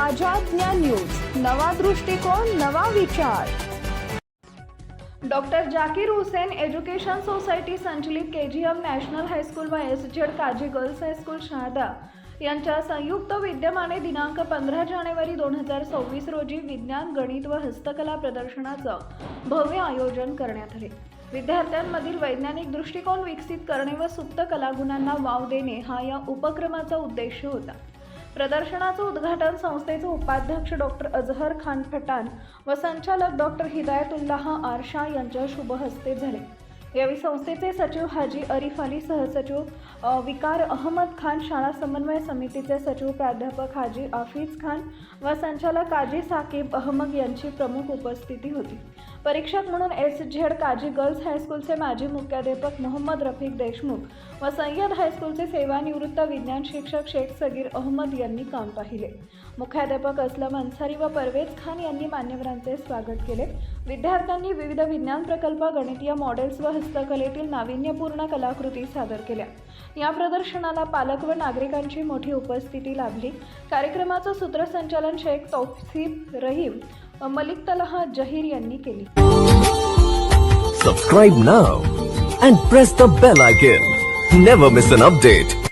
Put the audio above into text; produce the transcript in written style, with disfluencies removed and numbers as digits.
आझाद ज्ञान न्यूज, नवा दृष्टिकोन, नवा विचार। Doctor Zakir Hussain education society संचलित केजीएम नॅशनल हायस्कूल व SZ Kazi girls high school Shahada यांच्या संयुक्त विद्यमाने दिनांक 15 जानेवारी 2026 रोजी विज्ञान, गणित व हस्तकला प्रदर्शनाचं भव्य आयोजन करण्यात आले। विद्यार्थ्यांमधील वैज्ञानिक दृष्टिकोन विकसित करणे व सुप्त कलागुणांना वाव देणे हा या उपक्रमाचा उद्देश होता। प्रदर्शनाचं उद्घाटन संस्थेचे उपाध्यक्ष डॉक्टर अजहर खान पठाण व संचालक डॉक्टर हिदायतुल्लाह आरशा यांच्या शुभ हस्ते झाले। यावेळी संस्थेचे सचिव हाजी अरिफ अली, सहसचिव विकार अहमद खान, शाळा समन्वय समितीचे सचिव प्राध्यापक हाजी आफिज खान व संचालक काजी साकिब अहमद यांची प्रमुख उपस्थिती होती। परीक्षक म्हणून एसझेड काजी गर्ल्स हायस्कूलचे माजी मुख्याध्यापक मोहम्मद रफिक देशमुख व सय्यद हायस्कूलचे सेवानिवृत्त विज्ञान शिक्षक शेख सगीर अहमद यांनी काम पाहिले। मुख्याध्यापक असलम अन्सारी व परवेज खान यांनी मान्यवरांचे स्वागत केले। विद्यार्थ्यांनी विविध विज्ञान प्रकल्प, गणितीय मॉडेल्स व हस्तकलेतील नाविन्यपूर्ण कलाकृती सादर केल्या। या प्रदर्शनाला पालक व नागरिकांची मोठी उपस्थिती लाभली। कार्यक्रमाचं सूत्रसंचालन शेख तौसीफ रहीम व मलिक तलहा जहीर यांनी केली। Subscribe now and press the bell icon. Never miss an update.